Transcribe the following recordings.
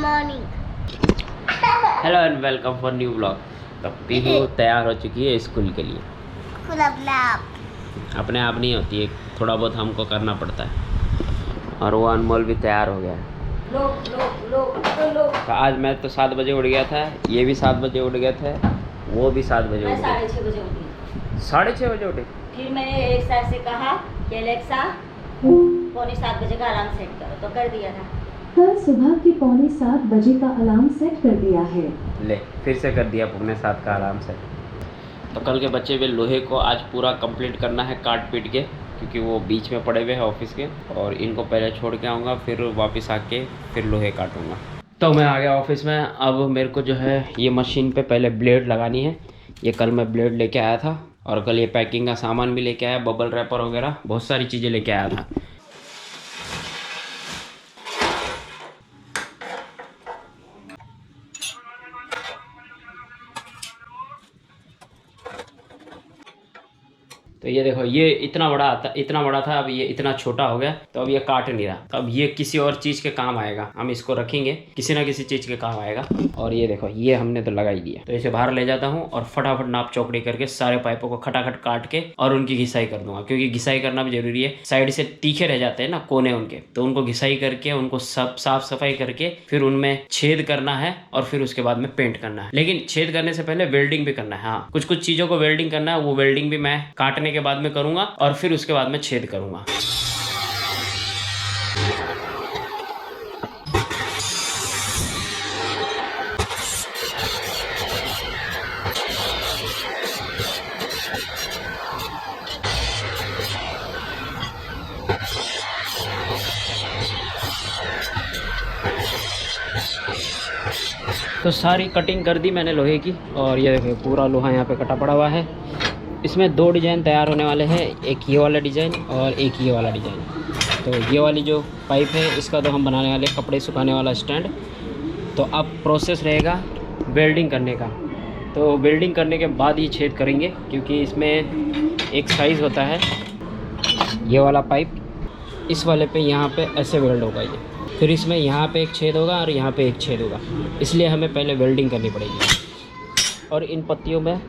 Morning. Hello and welcome for new blog. तो पीहू तैयार हो चुकी है स्कूल के लिए। अपने आप नहीं होती है, थोड़ा बहुत हमको करना पड़ता है। और वो अनमोल भी तैयार हो गया है। तो आज मैं तो 7 बजे उठ गया था, ये भी 7 बजे उठ गए थे, वो भी 7 बजे उठ गए। 6:30 बजे उठी। 6:30 बजे उठे। फिर मैंने एलेक्सा से कहा कि एलेक्सा 6:45 बजे का अलार्म सेट करो, तो कर दिया था। कल सुबह के 6:45 बजे का अलार्म सेट कर दिया है। ले फिर से कर दिया 6:45 का अलार्म सेट। तो कल के बच्चे हुए लोहे को आज पूरा कंप्लीट करना है काट पीट के, क्योंकि वो बीच में पड़े हुए हैं ऑफिस के। और इनको पहले छोड़ के आऊँगा, फिर वापस आके फिर लोहे काटूँगा। तो मैं आ गया ऑफिस में। अब मेरे को जो है ये मशीन पे पहले ब्लेड लगानी है। ये कल मैं ब्लेड लेके आया था, और कल ये पैकिंग का सामान भी लेके आया, बबल रैपर वगैरह बहुत सारी चीज़ें लेके आया था। तो ये देखो, ये इतना बड़ा था, अब ये इतना छोटा हो गया, तो अब ये काट नहीं रहा। तो अब ये किसी और चीज़ के काम आएगा, हम इसको रखेंगे, किसी ना किसी चीज़ के काम आएगा। और ये देखो, ये हमने तो लगा ही दिया। तो इसे बाहर ले जाता हूँ और फटाफट नाप चौकड़ी करके सारे पाइपों को खटाखट काट के और उनकी घिसाई कर दूंगा, क्योंकि घिसाई करना भी जरूरी है। साइड से तीखे रह जाते हैं ना कोने उनके, तो उनको घिसाई करके उनको सब साफ सफाई करके फिर उनमें छेद करना है, और फिर उसके बाद में पेंट करना है। लेकिन छेद करने से पहले वेल्डिंग भी करना है। हाँ, कुछ कुछ चीज़ों को वेल्डिंग करना है, वो वेल्डिंग भी मैं काटने के बाद में करूंगा, और फिर उसके बाद में छेद करूंगा। तो सारी कटिंग कर दी मैंने लोहे की, और ये देखिए पूरा लोहा यहाँ पे कटा पड़ा हुआ है। इसमें 2 डिज़ाइन तैयार होने वाले हैं, एक ये वाला डिज़ाइन और एक ये वाला डिज़ाइन। तो ये वाली जो पाइप है, इसका तो हम बनाने वाले कपड़े सुखाने वाला स्टैंड। तो अब प्रोसेस रहेगा वेल्डिंग करने का। तो वेल्डिंग करने के बाद ही छेद करेंगे, क्योंकि इसमें एक साइज़ होता है। ये वाला पाइप इस वाले पे यहाँ पे ऐसे वेल्ड होगा ये, फिर इसमें यहाँ पे एक छेद होगा और यहाँ पे एक छेद होगा, इसलिए हमें पहले वेल्डिंग करनी पड़ेगी। और इन पत्तियों में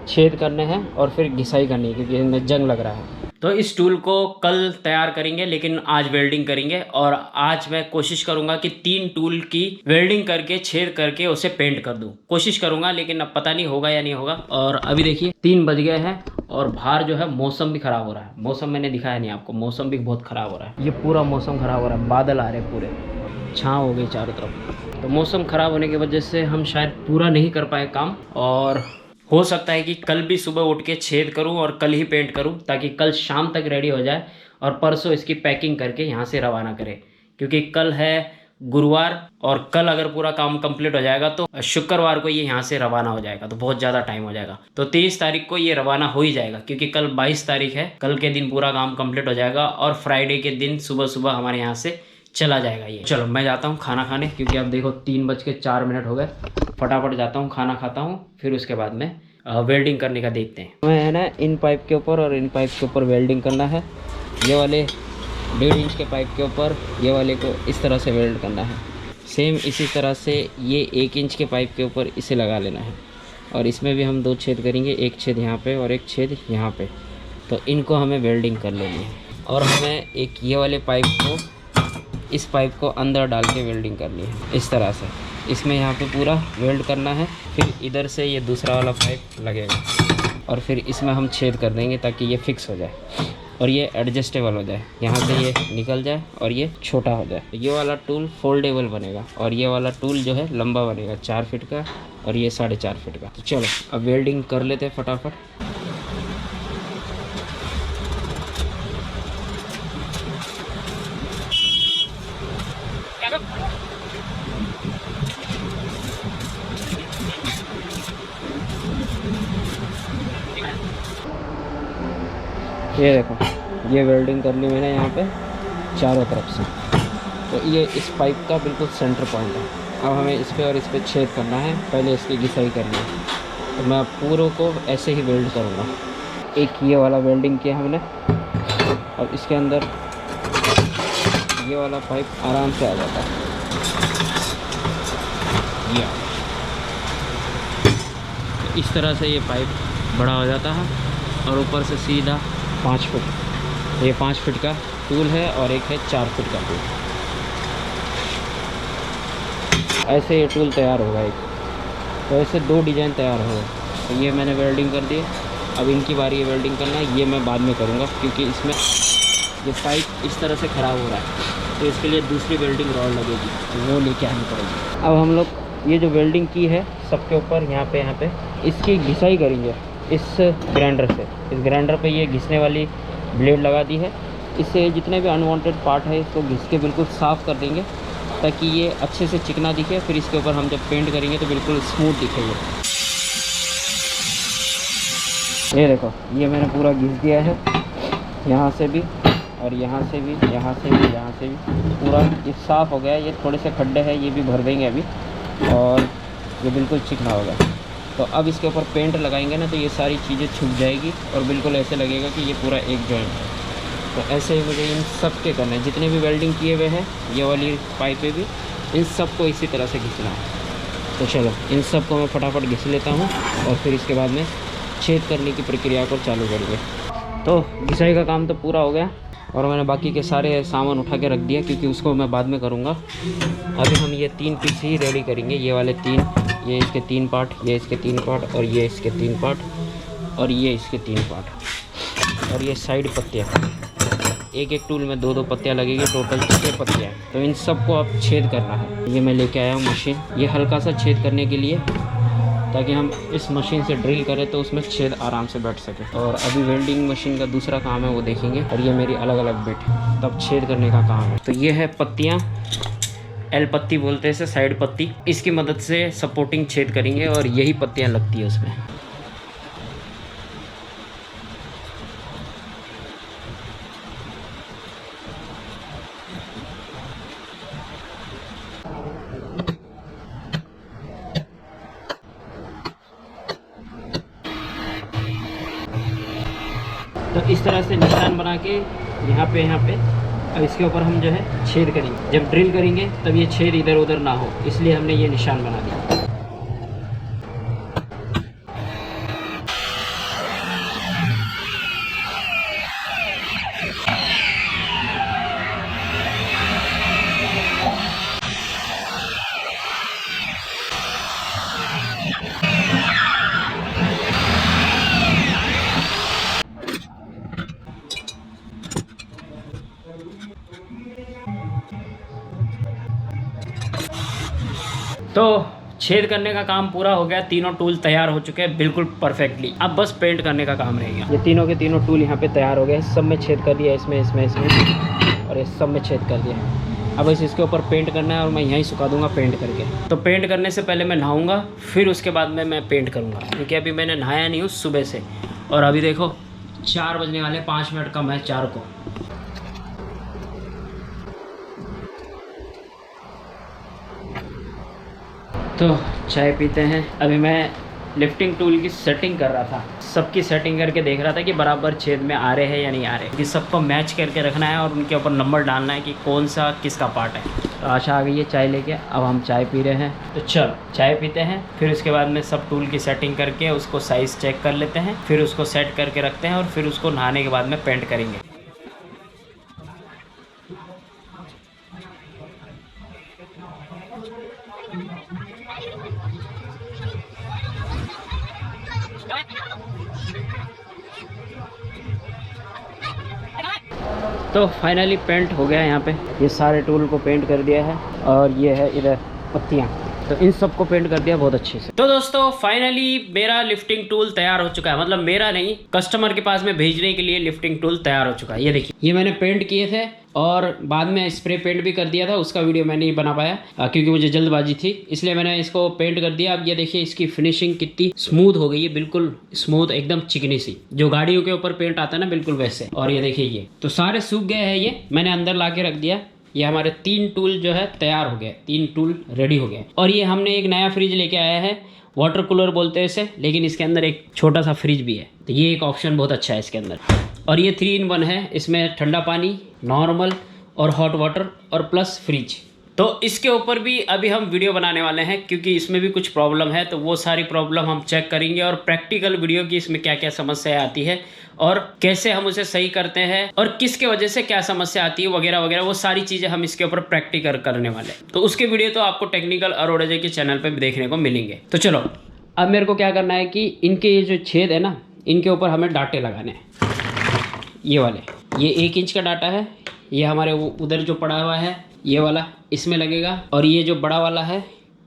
छेद करने हैं और फिर घिसाई करनी है, क्योंकि इनमें जंग लग रहा है। तो इस टूल को कल तैयार करेंगे, लेकिन आज वेल्डिंग करेंगे। और आज मैं कोशिश करूंगा कि 3 टूल की वेल्डिंग करके छेद करके उसे पेंट कर दूं। कोशिश करूंगा, लेकिन अब पता नहीं होगा या नहीं होगा। और अभी देखिए 3 बज गए हैं, और बाहर जो है मौसम भी ख़राब हो रहा है। मौसम मैंने दिखाया नहीं आपको, मौसम भी बहुत ख़राब हो रहा है। ये पूरा मौसम ख़राब हो रहा है, बादल आ रहे हैं, पूरे छाँव हो गई चारों तरफ। तो मौसम ख़राब होने की वजह से हम शायद पूरा नहीं कर पाए काम, और हो सकता है कि कल भी सुबह उठ के छेद करूं और कल ही पेंट करूं, ताकि कल शाम तक रेडी हो जाए और परसों इसकी पैकिंग करके यहाँ से रवाना करें। क्योंकि कल है गुरुवार, और कल अगर पूरा काम कंप्लीट हो जाएगा तो शुक्रवार को ये यहाँ से रवाना हो जाएगा, तो बहुत ज़्यादा टाइम हो जाएगा। तो 23 तारीख को ये रवाना हो ही जाएगा, क्योंकि कल 22 तारीख है। कल के दिन पूरा काम कंप्लीट हो जाएगा, और फ्राइडे के दिन सुबह सुबह हमारे यहाँ से चला जाएगा ये। चलो मैं जाता हूँ खाना खाने, क्योंकि अब देखो 3:04 हो गए। फटाफट जाता हूँ, खाना खाता हूँ, फिर उसके बाद में वेल्डिंग करने का देखते हैं। हमें है ना इन पाइप के ऊपर और इन पाइप के ऊपर वेल्डिंग करना है। ये वाले 1.5 इंच के पाइप के ऊपर ये वाले को इस तरह से वेल्ड करना है। सेम इसी तरह से ये 1 इंच के पाइप के ऊपर इसे लगा लेना है। और इसमें भी हम 2 छेद करेंगे, एक छेद यहाँ पे और एक छेद यहाँ पे। तो इनको हमें वेल्डिंग कर लेनी है। और हमें एक ये वाले पाइप को, इस पाइप को अंदर डाल के वेल्डिंग करनी है इस तरह से। इसमें यहाँ पे पूरा वेल्ड करना है। फिर इधर से ये दूसरा वाला पाइप लगेगा, और फिर इसमें हम छेद कर देंगे ताकि ये फिक्स हो जाए और ये एडजस्टेबल हो जाए, यहाँ से ये निकल जाए और ये छोटा हो जाए। ये वाला टूल फोल्डेबल बनेगा, और ये वाला टूल जो है लंबा बनेगा 4 फीट का, और ये 4.5 फीट का। तो चलो अब वेल्डिंग कर लेते हैं फटाफट। ये देखो, ये वेल्डिंग कर ली मैंने यहाँ पे चारों तरफ से। तो ये इस पाइप का बिल्कुल सेंटर पॉइंट है। अब हमें इस पर और इस पर छेद करना है, पहले इसकी घिसाई करनी है। तो मैं पूरों को ऐसे ही वेल्ड करूँगा। एक ये वाला वेल्डिंग किया हमने, और इसके अंदर ये वाला पाइप आराम से आ जाता है। इस तरह से ये पाइप बड़ा हो जाता है और ऊपर से सीधा 5 फुट, ये 5 फीट का टूल है और एक है 4 फीट का टूल। ऐसे ये टूल तैयार होगा एक, तो ऐसे 2 डिज़ाइन तैयार होगा। तो ये मैंने वेल्डिंग कर दी, अब इनकी बारी है वेल्डिंग करना, ये मैं बाद में करूँगा क्योंकि इसमें ये पाइप इस तरह से ख़राब हो रहा है, तो इसके लिए दूसरी वेल्डिंग रॉड लगेगी, तो वो लेके आनी पड़ेगी। अब हम लोग ये जो वेल्डिंग की है सबके ऊपर यहाँ पे इसकी घिसाई करेंगे इस ग्राइंडर से। इस ग्राइंडर पे ये घिसने वाली ब्लेड लगा दी है, इससे जितने भी अनवांटेड पार्ट है इसको घिस के बिल्कुल साफ़ कर देंगे ताकि ये अच्छे से चिकना दिखे। फिर इसके ऊपर हम जब पेंट करेंगे तो बिल्कुल स्मूथ दिखेगा। ये देखो, ये मैंने पूरा घिस दिया है, यहाँ से भी और यहाँ से भी, यहाँ से भी, यहाँ से भी, पूरा ये साफ़ हो गया है। ये थोड़े से खड्डे हैं, ये भी भर देंगे अभी और ये बिल्कुल चिकना होगा। तो अब इसके ऊपर पेंट लगाएंगे ना तो ये सारी चीज़ें छुप जाएगी और बिल्कुल ऐसे लगेगा कि ये पूरा एक जॉइंट है। तो ऐसे ही मुझे इन सब के करना है, जितने भी वेल्डिंग किए हुए हैं ये वाली पाइपें भी, इन सब को इसी तरह से घिसना है। तो चलो इन सब को मैं फटाफट घिस लेता हूँ और फिर इसके बाद में छेद करने की प्रक्रिया को चालू करेंगे। तो घिसाई का काम तो पूरा हो गया और मैंने बाकी के सारे सामान उठा के रख दिया क्योंकि उसको मैं बाद में करूँगा। अभी हम ये 3 पीस ही रेडी करेंगे, ये वाले 3, ये इसके 3 पार्ट, ये इसके 3 पार्ट और ये इसके 3 पार्ट और ये इसके 3 पार्ट और ये साइड पत्तियाँ। एक टूल में 2 पत्तियाँ लगेगी, टोटल 6 पत्तियाँ। तो इन सब को अब छेद करना है। ये मैं लेके आया हूँ मशीन, ये हल्का सा छेद करने के लिए ताकि हम इस मशीन से ड्रिल करें तो उसमें छेद आराम से बैठ सके। और अभी वेल्डिंग मशीन का दूसरा काम है वो देखेंगे। और ये मेरी अलग अलग बिट, तब छेद करने का काम है। तो ये है पत्तियाँ, एल पत्ती बोलते हैं इसे, साइड पत्ती। इसकी मदद से सपोर्टिंग छेद करेंगे और यही पत्तियाँ लगती है उसमें। तो इस तरह से निशान बना के यहाँ पे अब इसके ऊपर हम जो है छेद करेंगे। जब ड्रिल करेंगे तब ये छेद इधर उधर ना हो, इसलिए हमने ये निशान बना दिया। तो छेद करने का काम पूरा हो गया, तीनों टूल तैयार हो चुके हैं बिल्कुल परफेक्टली। अब बस पेंट करने का काम रहेगा। ये तीनों के तीनों टूल यहाँ पे तैयार हो गए, सब में छेद कर दिया, इसमें और ये सब में छेद कर दिया। अब बस इसके ऊपर पेंट करना है और मैं यहीं सुखा दूंगा पेंट करके। तो पेंट करने से पहले मैं नहाऊंगा, फिर उसके बाद में मैं पेंट करूँगा क्योंकि अभी मैंने नहाया नहीं हूँ सुबह से। और अभी देखो 4 बजने वाले, 5 मिनट कम है 4 को। तो चाय पीते हैं। अभी मैं लिफ्टिंग टूल की सेटिंग कर रहा था, सबकी सेटिंग करके देख रहा था कि बराबर छेद में आ रहे हैं या नहीं आ रहे, कि सबको मैच करके रखना है और उनके ऊपर नंबर डालना है कि कौन सा किसका पार्ट है। तो आशा आ गई है चाय लेके, अब हम चाय पी रहे हैं। तो चलो चाय पीते हैं, फिर उसके बाद में सब टूल की सेटिंग करके उसको साइज़ चेक कर लेते हैं, फिर उसको सेट करके रखते हैं और फिर उसको नहाने के बाद में पेंट करेंगे। तो फाइनली पेंट हो गया। यहाँ पे ये सारे टूल को पेंट कर दिया है और ये है इधर पत्तियाँ, तो इन सबको पेंट कर दिया बहुत अच्छे से। तो दोस्तों फाइनली मेरा लिफ्टिंग टूल तैयार हो चुका है, मतलब मेरा नहीं, कस्टमर के पास में भेजने के लिए लिफ्टिंग टूल तैयार हो चुका है। ये देखिए, ये मैंने पेंट किए थे और बाद में स्प्रे पेंट भी कर दिया था, उसका वीडियो मैं नहीं बना पाया क्योंकि मुझे जल्दबाजी थी, इसलिए मैंने इसको पेंट कर दिया। अब ये देखिए इसकी फिनिशिंग कितनी स्मूथ हो गई है, बिल्कुल स्मूथ, एकदम चिकनी सी, जो गाड़ियों के ऊपर पेंट आता है ना बिल्कुल वैसे। और ये देखिए ये तो सारे सूख गए हैं, ये मैंने अंदर ला के रख दिया। ये हमारे 3 टूल जो है तैयार हो गए, 3 टूल रेडी हो गए। और ये हमने एक नया फ्रिज लेके आया है, वाटर कूलर बोलते हैं इसे, लेकिन इसके अंदर एक छोटा सा फ्रिज भी है, तो ये एक ऑप्शन बहुत अच्छा है इसके अंदर। और ये 3 in 1 है, इसमें ठंडा पानी, नॉर्मल और हॉट वाटर और प्लस फ्रिज, तो इसके ऊपर भी अभी हम वीडियो बनाने वाले हैं, क्योंकि इसमें भी कुछ प्रॉब्लम है, तो वो सारी प्रॉब्लम हम चेक करेंगे और प्रैक्टिकल वीडियो की इसमें क्या क्या समस्या आती है और कैसे हम उसे सही करते हैं और किसके वजह से क्या समस्या आती है वगैरह वगैरह, वो सारी चीज़ें हम इसके ऊपर प्रैक्टिकल करने वाले हैं। तो उसके वीडियो तो आपको टेक्निकल अरोड़ा जी के चैनल पर देखने को मिलेंगे। तो चलो अब मेरे को क्या करना है कि इनके ये जो छेद है ना, इनके ऊपर हमें डाटे लगाने हैं। ये वाले, ये 1 इंच का डाटा है, ये हमारे उधर जो पड़ा हुआ है ये वाला इसमें लगेगा, और ये जो बड़ा वाला है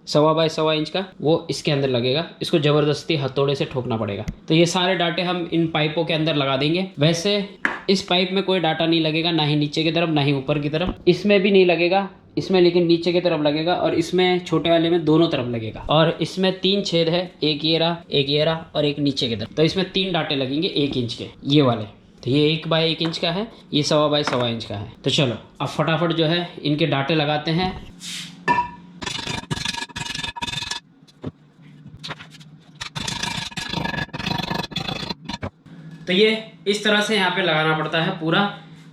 1.25 बाय 1.25 इंच का, वो इसके अंदर लगेगा। इसको ज़बरदस्ती हथौड़े से ठोकना पड़ेगा। तो ये सारे डाटे हम इन पाइपों के अंदर लगा देंगे। वैसे इस पाइप में कोई डाटा नहीं लगेगा, ना ही नीचे की तरफ ना ही ऊपर की तरफ, इसमें भी नहीं लगेगा, इसमें लेकिन नीचे की तरफ लगेगा, और इसमें छोटे वाले में दोनों तरफ लगेगा। और इसमें 3 छेद है, एक ये रहा, एक ये रहा और एक नीचे की तरफ। तो इसमें 3 डाटे लगेंगे 1 इंच के, ये वाले। तो ये 1 बाय 1 इंच का है, ये 1.25 बाय 1.25 इंच का है। तो चलो अब फटाफट जो है इनके डाटे लगाते हैं। तो ये इस तरह से यहाँ पे लगाना पड़ता है पूरा,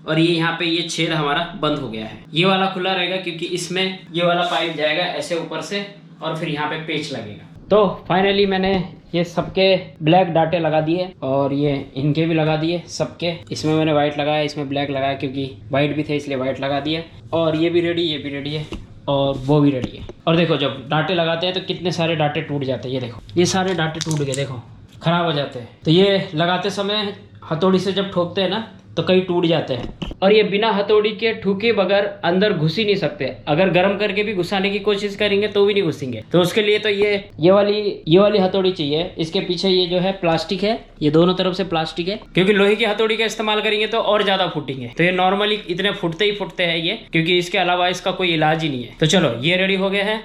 और ये यहाँ पे ये छेद हमारा बंद हो गया है। ये वाला खुला रहेगा क्योंकि इसमें ये वाला पाइप जाएगा ऐसे ऊपर से, और फिर यहाँ पे पेच लगेगा। तो फाइनली मैंने ये सबके ब्लैक डाटे लगा दिए, और ये इनके भी लगा दिए सबके। इसमें मैंने वाइट लगाया, इसमें ब्लैक लगाया, क्योंकि वाइट भी थे इसलिए वाइट लगा दिया। और ये भी रेडी, ये भी रेडी है, और वो भी रेडी है। और देखो जब डाटे लगाते हैं तो कितने सारे डाटे टूट जाते हैं। ये देखो ये सारे डाटे टूट गए, देखो खराब हो जाते हैं। तो ये लगाते समय हथौड़ी से जब ठोकते हैं ना तो कई टूट जाते हैं, और ये बिना हथौड़ी के ठुके बगैर अंदर घुस ही नहीं सकते। अगर गर्म करके भी घुसाने की कोशिश करेंगे तो भी नहीं घुसेंगे। तो उसके लिए तो ये वाली हथौड़ी चाहिए। इसके पीछे ये जो है प्लास्टिक है, ये दोनों तरफ से प्लास्टिक है, क्योंकि लोहे की हथौड़ी का इस्तेमाल करेंगे तो और ज्यादा फूटेंगे। तो ये नॉर्मली इतने फूटते हैं ये, क्योंकि इसके अलावा इसका कोई इलाज ही नहीं है। तो चलो ये रेडी हो गए हैं।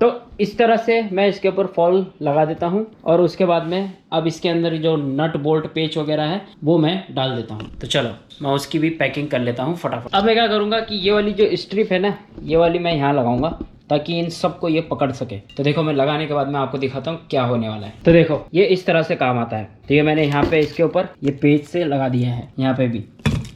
तो इस तरह से मैं इसके ऊपर फॉल लगा देता हूँ, और उसके बाद में अब इसके अंदर जो नट बोल्ट पेच वगैरह है वो मैं डाल देता हूँ। तो चलो मैं उसकी भी पैकिंग कर लेता हूँ फटाफट। अब मैं क्या करूँगा कि ये वाली जो स्ट्रिप है ना, ये वाली मैं यहाँ लगाऊंगा ताकि इन सबको ये पकड़ सके। तो देखो मैं लगाने के बाद मैं आपको दिखाता हूँ क्या होने वाला है। तो देखो ये इस तरह से काम आता है। तो ये मैंने यहाँ पे इसके ऊपर ये पेच से लगा दिया है, यहाँ पे भी।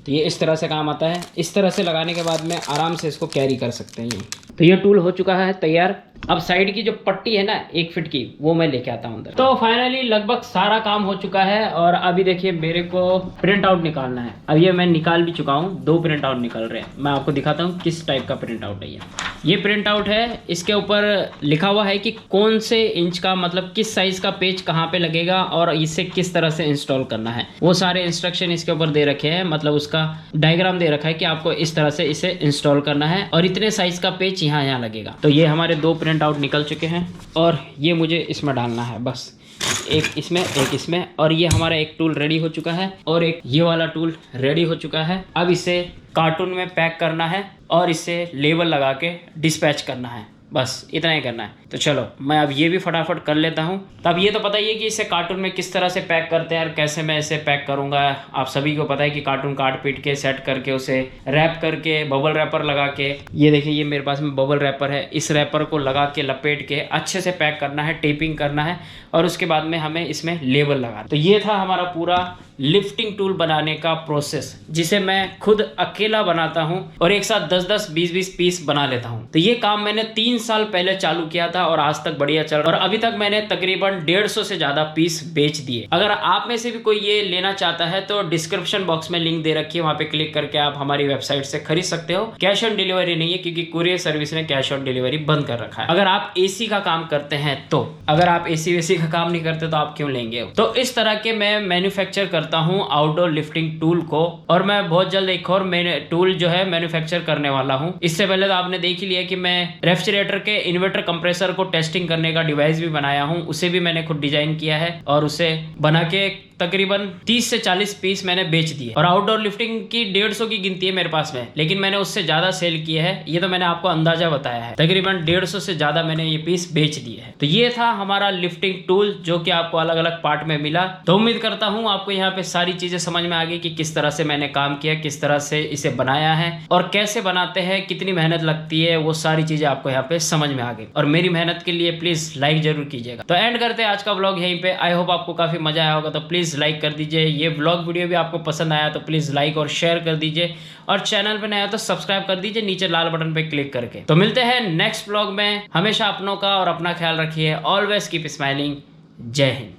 तो ये इस तरह से काम आता है। इस तरह से लगाने के बाद में आराम से इसको कैरी कर सकते हैं। तो ये टूल हो चुका है तैयार। अब साइड की जो पट्टी है ना 1 फीट की, वो मैं लेके आता हूँ अंदर। तो फाइनली लगभग सारा काम हो चुका है, और अभी देखिए मेरे को प्रिंट आउट निकालना है। अब ये मैं निकाल भी चुका हूँ, 2 प्रिंट आउट निकल रहे हैं। मैं आपको दिखाता हूँ किस टाइप का प्रिंट आउट है ये प्रिंट आउट है। इसके ऊपर लिखा हुआ है कि कौन से इंच का, मतलब किस साइज का पेच कहाँ पे लगेगा और इसे किस तरह से इंस्टॉल करना है। वो सारे इंस्ट्रक्शन इसके ऊपर दे रखे हैं, मतलब उसका डायग्राम दे रखा है कि आपको इस तरह से इसे इंस्टॉल करना है, और इतने साइज का पेच यहाँ लगेगा। तो ये हमारे 2 प्रिंट आउट निकल चुके हैं, और ये मुझे इसमें डालना है बस, एक इसमें एक इसमें। और ये हमारा एक टूल रेडी हो चुका है, और एक ये वाला टूल रेडी हो चुका है। अब इसे कार्टून में पैक करना है और इसे लेबल लगा के डिस्पैच करना है, बस इतना ही करना है। तो चलो मैं अब ये भी फटाफट कर लेता हूँ। तब ये तो पता ही है कि इसे कार्टून में किस तरह से पैक करते हैं और कैसे मैं इसे पैक करूँगा। आप सभी को पता है कि कार्टून काट पीट के सेट करके उसे रैप करके बबल रैपर लगा के, ये देखिए ये मेरे पास में बबल रैपर है, इस रैपर को लगा के लपेट के अच्छे से पैक करना है, टेपिंग करना है, और उसके बाद में हमें इसमें लेबल लगाना। तो ये था हमारा पूरा लिफ्टिंग टूल बनाने का प्रोसेस, जिसे मैं खुद अकेला बनाता हूं और एक साथ 10-10, 20-20 पीस बना लेता हूं। तो ये काम मैंने 3 साल पहले चालू किया था और आज तक बढ़िया चल रहा है, और अभी तक मैंने तकरीबन 150 से ज्यादा पीस बेच दिए। अगर आप में से भी कोई ये लेना चाहता है तो डिस्क्रिप्शन बॉक्स में लिंक दे रखी है, वहां पे क्लिक करके आप हमारी वेबसाइट से खरीद सकते हो। कैश ऑन डिलीवरी नहीं है, क्योंकि कुरियर सर्विस ने कैश ऑन डिलीवरी बंद कर रखा है। अगर आप एसी का काम करते हैं तो, अगर आप एसी वेसी का काम नहीं करते तो आप क्यों लेंगे। तो इस तरह के मैं मैन्युफैक्चर करता हूं आउटडोर लिफ्टिंग टूल को, और मैं बहुत जल्द एक और टूल जो है मैन्युफैक्चर करने वाला हूं। इससे पहले तो आपने देख ही लिया कि मैं रेफ्रिजरेटर के इन्वर्टर कंप्रेसर को टेस्टिंग करने का डिवाइस भी बनाया हूं, उसे भी मैंने खुद डिजाइन किया है, और उसे बना के तकरीबन 30 से 40 पीस मैंने बेच दिए। और आउटडोर लिफ्टिंग की 150 की गिनती है मेरे पास में, लेकिन मैंने उससे ज्यादा सेल किए हैं। ये तो मैंने आपको अंदाजा बताया है, तकरीबन 150 से ज्यादा मैंने ये पीस बेच दिए हैं। तो ये था हमारा लिफ्टिंग टूल, जो कि आपको अलग अलग पार्ट में मिला। तो उम्मीद करता हूँ आपको यहाँ पे सारी चीजें समझ में आ गई कि किस तरह से मैंने काम किया, किस तरह से इसे बनाया है, और कैसे बनाते हैं, कितनी मेहनत लगती है, वो सारी चीजें आपको यहाँ पे समझ में आ गई। और मेरी मेहनत के लिए प्लीज लाइक जरूर कीजिएगा। तो एंड करते हैं आज का व्लॉग यहीं पे। आई होप आपको काफी मजा आया होगा। तो प्लीज प्लीज़ लाइक कर दीजिए। ये व्लॉग वीडियो भी आपको पसंद आया तो प्लीज़ लाइक और शेयर कर दीजिए, और चैनल पे नया तो सब्सक्राइब कर दीजिए नीचे लाल बटन पे क्लिक करके। तो मिलते हैं नेक्स्ट व्लॉग में। हमेशा अपनों का और अपना ख्याल रखिए। Always keep smiling. जय हिंद।